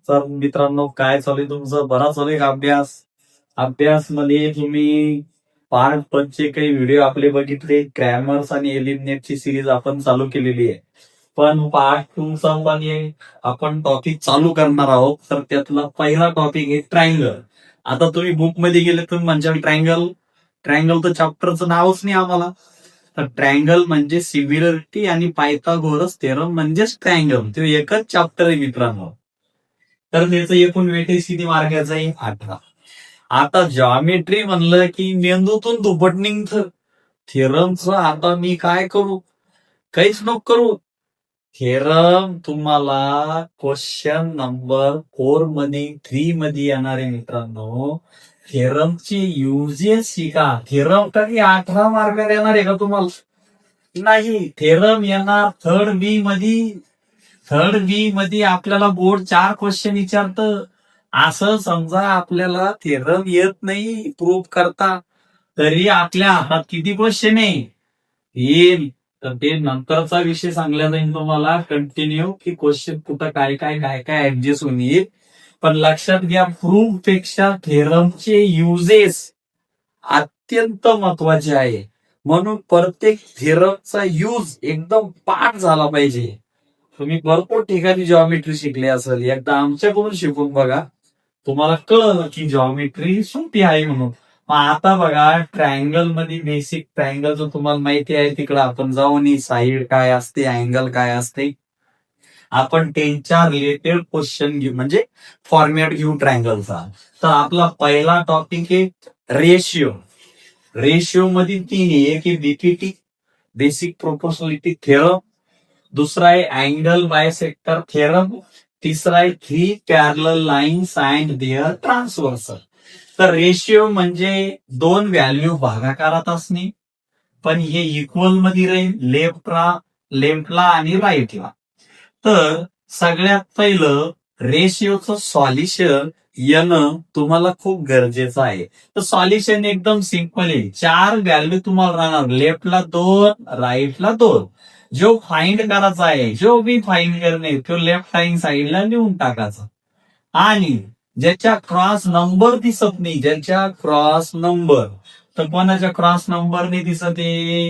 तर मित्रांनो, काय चालू आहे तुमचं? बरा चालू आहे का अभ्यास मध्ये तुम्ही पार्ट 5 चे काही व्हिडिओ आपले बघितले. ग्रॅमर्स आणि एलिमिनेटची सिरीज आपण चालू केलेली आहे. पण पार्ट 2 चा पण आपण टॉपिक चालू करणार आहोत. तर त्यातला पहिला टॉपिक आहे ट्रायंगल. आता तुम्ही बुक मध्ये गेले तुम्ही म्हणशाल ट्रायंगल ट्रायंगल तर चॅप्टरचं नावच नाही आम्हाला. तर ट्रायंगल म्हणजे सिमिलरिटी आणि पायथागोरस थेरम म्हणजेच ट्रायंगल. तो एकच चॅप्टर आहे मित्रांनो. तर त्याचं एकूण वेटेज किती मार्काचं आहे? 18. आता जॉमेट्री म्हणलं की मेंदूतून दुप्पट निघतं. थेरमचं आता मी काय करू? काहीच नको करू. थेरम तुम्हाला क्वेश्चन नंबर 4 मध्ये 3 मध्ये येणार आहे मित्रांनो. थेरमची युजेस शिका. थेरम कधी 18 मार्कात येणार आहे का तुम्हाला? नाही. थेरम येणार थर्ड बी मध्ये आपल्याला बोर्ड 4 क्वेश्चन विचारतं. असं समजा आपल्याला थेरम येत नाही प्रूव्ह करता, तरी आपल्या हातात किती क्वेश्चन आहे? येईल. तर ते नंतरचा विषय सांगला जाईल तुम्हाला कंटिन्यू की क्वेश्चन कुठं काय काय काय काय ऍडजस्ट होऊन येईल. पण लक्षात घ्या, प्रूफ पेक्षा थेरमचे युजेस अत्यंत महत्वाचे आहे. म्हणून प्रत्येक थेरमचा यूज एकदम पाठ झाला पाहिजे. तुम्ही भरपूर ठिकाणी जॉमेट्री शिकले असेल, एकदा आमच्याकडून शिकून बघा, तुम्हाला कळलं की जॉमेट्री सोपी आहे म्हणून. मग आता बघा, ट्रायंगल मध्ये बेसिक ट्रायंगलचं तुम्हाला माहिती आहे. तिकडे आपण जाऊन साईड काय असते, अँगल काय असते, आपण त्यांच्या रिलेटेड क्वेश्चन घेऊ, म्हणजे फॉर्मॅट घेऊ ट्रायंगलचा. तर आपला पहिला टॉपिक आहे रेशिओ. रेशिओ मध्ये 3 आहे. एक आहे बीपीटी, बेसिक प्रोपोर्शनॅलिटी थेरम. दुसरा आहे अँगल बायसेक्टर थेरम. तिसरा आहे 3 parallel lines and their transversal. तर रेशिओ म्हणजे 2 व्हॅल्यू भागाकारात असणे, पण हे इक्वल मध्ये राहील लेफ्टला आणि राईटला. तर सगळ्यात पहिलं रेशिओचं सॉल्युशन येणं तुम्हाला खूप गरजेचं आहे. तर सॉल्युशन एकदम सिंपल आहे. 4 व्हॅल्यू तुम्हाला राहणार, लेफ्टला 2, राईटला 2. जो फाइंड करायचा आहे, जो बी फाइंड करणे, तो लेफ्ट हँड साईडला लिहून टाकायचा. आणि ज्याच्या क्रॉस नंबर दिसत नाही, ज्याच्या क्रॉस नंबर, तर कोणाच्या क्रॉस नंबर नाही दिसत आहे?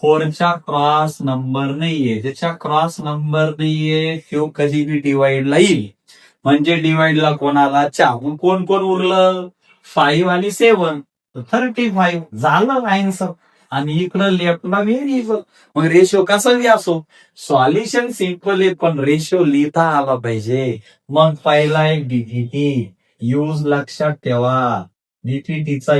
4च्या क्रॉस नंबर नाहीये. ज्याच्या क्रॉस नंबर नाहीये तो कधी बी डिवाइडला येईल. म्हणजे डिवाइडला कोणाला 4, कोण कोण उरलं? 5 आणि 7, 35 झालं आन्सर. आणि इकडं लेफ्टला व्हेरिएबल. मग रेशो कसा बी असो, सॉल्युशन सिंपल आहे, पण रेशो लिहिता आला पाहिजे. मग पहिला एक डीपीटी यूज लक्षात ठेवा. डीपीटीचा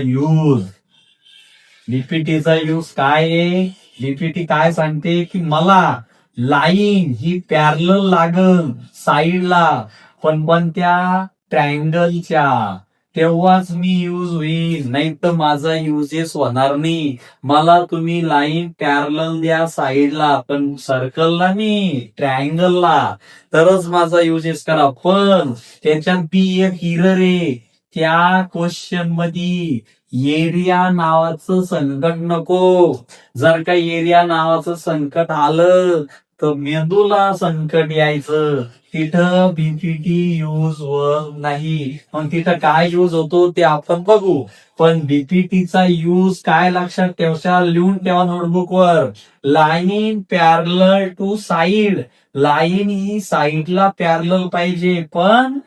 यूज काय आहे? डीपीटी काय सांगते की मला लाईन ही पॅरलल लागल साईडला, पण त्या ट्रायंगलच्या, तेव्हाच मी यूज होईल, नाही तर माझा युजेस होणार नाही. मला तुम्ही लाईन पॅरलल द्या साईडला, पण सर्कलला नाही, ट्रायंगलला, तरच माझा युजेस करा. पण त्याच्यात बी एक एरर आहे. त्या क्वेश्चन मध्ये एरिया नावाचं संकट नको. जर का एरिया नावाचं संकट आलं तर मेंदूला संकट यायचं. तिथं बीपीटी यूज होत नाही. मग तिथं काय यूज होतो ते आपण बघू. पण बीपीटीचा यूज काय लक्षात ठेवशा, लिहून ठेवा नोटबुकवर. Line parallel to side. Line ही साईडला पॅरलल पाहिजे, पण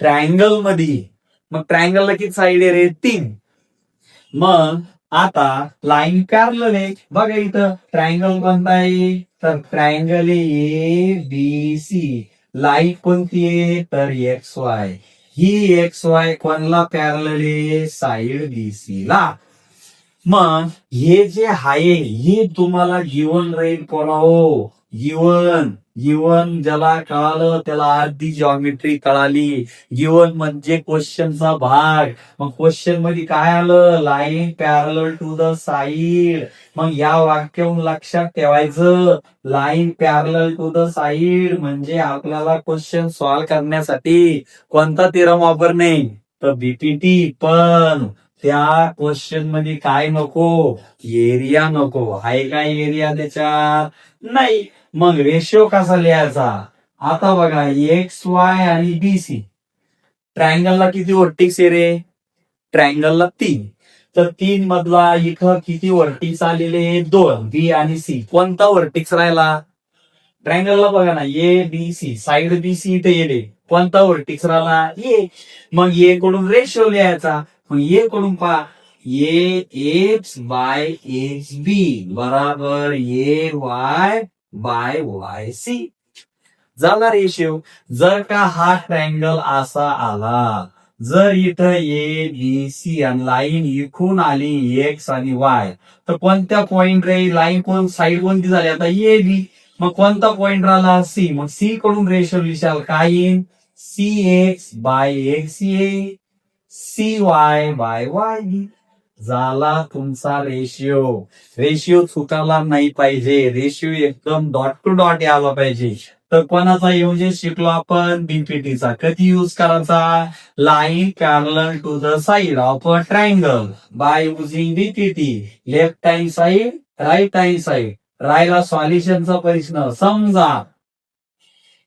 ट्रायंगल मध्ये. मग ट्रायंगलला किती साईड आहे रे? 3. मग आता लाईन पॅरलल आहे बघा. इथं ट्रायंगल कोणता आहे? तर triangle A B C. Line कोणती आहे? तर एक्स वाय. ही एक्स वाय कोणला पॅरलल आहे? साईड बी सी ला. मग हे जे आहे हे तुम्हाला गिवन राहील पोराओ. गिवन ज्याला कळालं त्याला अर्धी जॉमेट्री कळाली. गिवन म्हणजे क्वेश्चनचा भाग. मग क्वेश्चन मध्ये काय आलं? Line parallel to the side. मग या वाक्यावरून लक्षात ठेवायचं, line parallel to the side म्हणजे आपल्याला क्वेश्चन सॉल्व्ह करण्यासाठी कोणता थेरम वापरणे? तर बीपीटी. पण त्या क्वेश्चन मध्ये काय नको? एरिया नको. आहे काय एरिया त्याच्यात? नाही. मग रेशिओ कसा लिहायचा? आता बघा, एक्स वाय आणि बीसी. ट्रायंगलला किती व्हर्टिक्स आहे रे? ट्रायंगलला 3. तर 3 मधला इथं किती व्हर्टिक्स आलेले? 2. बी आणि सी. कोणता व्हर्टिक्स राहिला? ट्रायंगलला बघा ना, A B C, side B C इथे येले. कोणता व्हर्टिक्स राहिला? ए. मग ए कडून रेशो लिहायचा. मग ए कडून पहा, ए एक्स बाय एक्स बी बराबर ए वाय बाय वाय सी झाला रेशिओ. जर का हा ट्रायंगल असा आला, जर इथं ए बी सी आणि लाईन इथून आली एक्स आणि वाय, तर कोणत्या पॉइंट रे? लाईन कोण साईड कोणती झाली आता? A B. मग कोणता पॉइंट राहिला? सी. मग सी कडून रेशो लिशाल काय येईल? C X by X A, C Y by Y B झाला तुमचा रेशिओ. रेशिओ चुकायला नाही पाहिजे, रेशिओ एकदम डॉट टू डॉट यायला पाहिजे. तर कोणाचा युजेस शिकलो आपण? बीपीटीचा. कधी युज करायचा? Line parallel to the side of a triangle by using BPT. Left hand side, right hand side. राहिला सॉल्युशनचा प्रश्न. समजा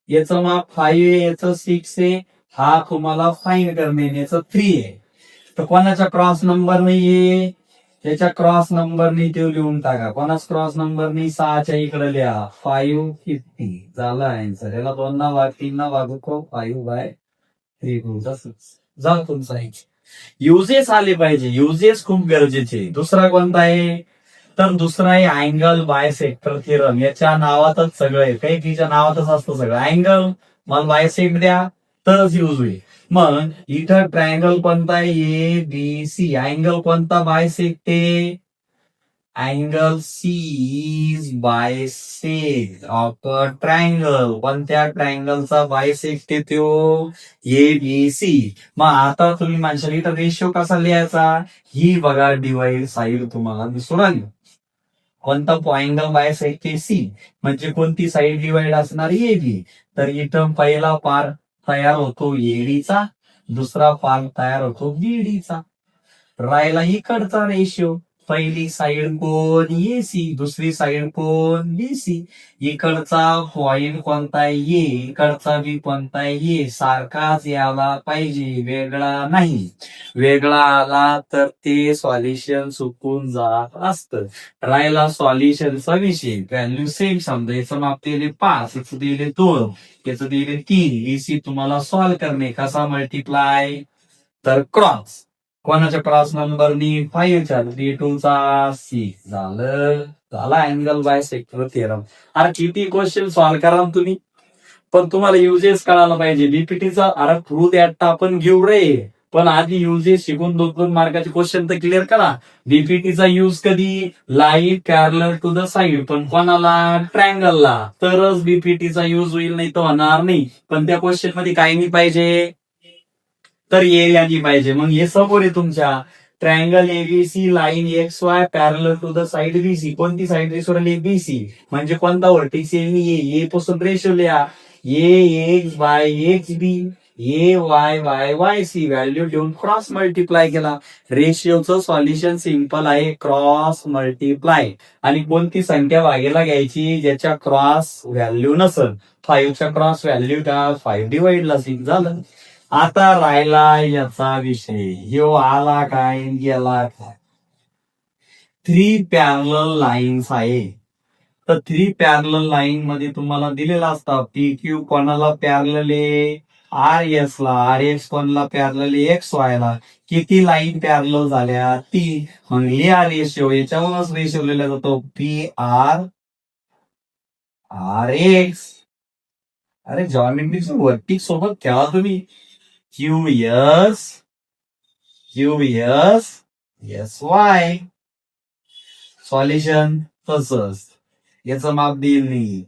याचं माप 5 आहे, याचं 6 आहे, हा तुम्हाला फाईंड करणे, याचं 3 आहे. तर कोणाचा क्रॉस नंबर नाहीये? त्याच्या क्रॉस नंबरनी ते लिहून टाका. कोणाच क्रॉस नंबर नाही? 6च्या इकडे लिहा. 550 झाला आन्सर. याला 2 ना भाग, 3 ना भाग 5/3 तुमचा 6 झाला तुमचा. युजेस आले पाहिजे, युजेस खूप गरजेचे. दुसरा कोणता आहे? तर दुसरा आहे अँगल बायसेक्टर थिअरम. याच्या नावातच सगळं आहे, काही तिच्या नावातच असतं सगळं. अँगल मला बायसेक्ट द्या तरच युज होईल. मग इथं ट्रायंगल कोणता आहे? A B C. अँगल कोणता बायसेक्ट आहे? Angle C is bisect of a triangle. कोणत्या ट्रायंगलचा बायसेक्ट येतो? A B C. मग आता तुम्ही म्हणशाल इथं रेशिओ कसा लिहायचा? ही बघा डिवाइड साईड तुम्हाला दिसून आली. कोणता अँगल बायसेक्ट आहे? सी. म्हणजे कोणती साईड डिवाइड असणार? A B. तर इथं पहिला पार्ट तयार होतो एडीचा, दुसरा पार्ट तयार होतो बीडीचा. राहिला इकडचा रेशिओ. पहिली साइड कोण? एसी, दुसरी साइड कोण? बीसी. इकडचा पॉइंट कोणता आहे? ए. इकडचा बी कोणता आहे? ए. सारखाच यायला पाहिजे, वेगळा नाही. वेगळा आला तर ते सॉल्युशन चुकून जात असतं. राहिला सॉल्युशनचा विषय. व्हॅल्यू सेम समजा. याचं माप दिले 5, याचं दिले 2, याचं दिले 3. बीसी तुम्हाला सॉल्व्ह करणे. कसा मल्टिप्लाय? तर क्रॉस. कोणाच्या क्रॉस नंबरनी? 5च्या. 3 2 6 झालं. झाला अँगल बायसेक्टर थिअरम. अरे किती क्वेश्चन सॉल्व्ह करा तुम्ही, पण तुम्हाला युजेस कळायला पाहिजे. बीपीटीचा अरे थ्रू दॅट आपण घेऊ रे, पण आधी युजेस शिकून 2-2 मार्काचे क्वेश्चन तर क्लिअर करा. बीपीटीचा यूज कधी? Line parallel to the side. पण कोणाला? ट्रायंगलला. तरच बीपीटीचा यूज होईल, नाही तर होणार नाही. पण त्या क्वेश्चन मध्ये काय नाही पाहिजे? तर एरियाची पाहिजे. मग हे समोर आहे तुमच्या. Triangle ABC, line X Y parallel to the side BC. कोणती साइड रेशो राहिली? बीसी. म्हणजे कोणता व्हर्टेक्स ए पासून रेशो लिहा. A X by X B, A Y by Y C. Value देऊन क्रॉस मल्टिप्लाय केला. रेशिओचं सॉल्युशन सिंपल आहे, क्रॉस मल्टिप्लाय. आणि कोणती संख्या भागेला घ्यायची? ज्याच्या क्रॉस व्हॅल्यू नसल. 5च्या क्रॉस व्हॅल्यू का? 5 डिवाइडला 6 झालं. आता राहिला याचा विषय. ह्यो आला काय? गेला काय? 3 पॅरलल लाईन्स आहे. तर 3 पॅरलल लाईन मध्ये तुम्हाला दिलेला असतात पी क्यू कोणाला पॅरलल आहे? आर एस ला. आर एस कोणाला पॅरलल आहे? एक्स वाय ला. किती लाईन पॅरलल झाल्या? 3. मग लिहा रेशिओ. याच्यावरूनच रेशिओ लिहिला जातो. P R R X. अरे जॉमेट्रीचं वर्टिक सोबत ठेवा तुम्ही. Q S S Y. Solution तसंच. याचं माप देईल नाही.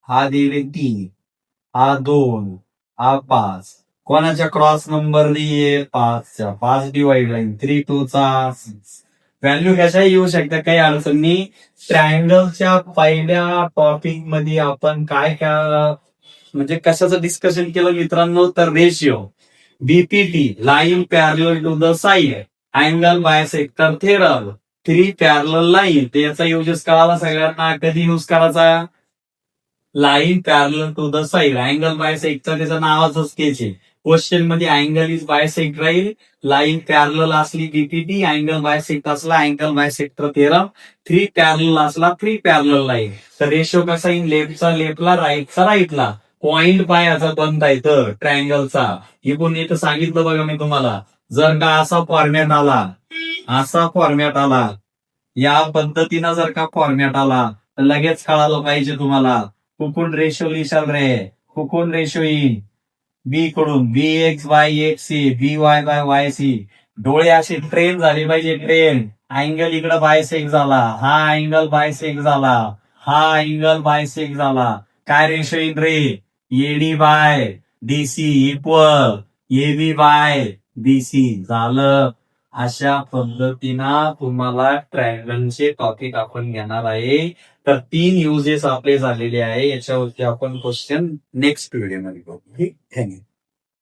हा देईल 3, हा 2, हा 5. कोणाच्या क्रॉस नंबर नाहीये? 5च्या. 5 डिवाइड लाईन. 3 2 6. व्हॅल्यू कशा येऊ शकतात, काही अडचण नाही. ट्रायंगलच्या पहिल्या टॉपिक मध्ये आपण काय म्हणजे कशाचं डिस्कशन केलं मित्रांनो? तर ratio, BPT, line parallel to the side, angle bisector theorem, 3 parallel line. त्याचा युजेस कळाला सगळ्यांना. कधी युज करायचा? Line parallel to the side. Angle bisector त्याचं नावाचं स्केच आहे. क्वेश्चन मध्ये अँगल इज बायसेक्ट राहील, लाईन पॅरलल असली बीपीटी, अँगल बायसेक्ट असला अँगल बायसेक्टर थेरम, 3 पॅरलल असला 3 पॅरलल लाईन. तर रेशो कसा येईल, लेफ्टचा लेफ्टला राईटचा राईटला. पॉइंट बाय याचा बनता येतं ट्रायंगलचा. हे पण इथं सांगितलं बघा मी तुम्हाला. जर का असा फॉर्मॅट आला, असा फॉर्मॅट आला, या पद्धतीनं जर का फॉर्मॅट आला तर लगेच कळालं पाहिजे तुम्हाला कुठून रेशो लिशाल रे, कुठून रेशो येईल. बी कडून B X by X C, B Y by Y C. डोळे असे ट्रेन झाले पाहिजे, ट्रेन. अँगल इकडं बायसेक झाला, हा अँगल बायसेक झाला, हा अँगल बायसेक झाला. काय रेशो येईल रे, AD by DC equal AB by BC झालं. अशा पद्धतीनं तुम्हाला ट्रायंगलचे टॉपिक आपण घेणार आहे. तर 3 युजेस आपले झालेले आहे. याच्यावरती आपण क्वेश्चन नेक्स्ट व्हिडिओमध्ये बघू. थँक्यू.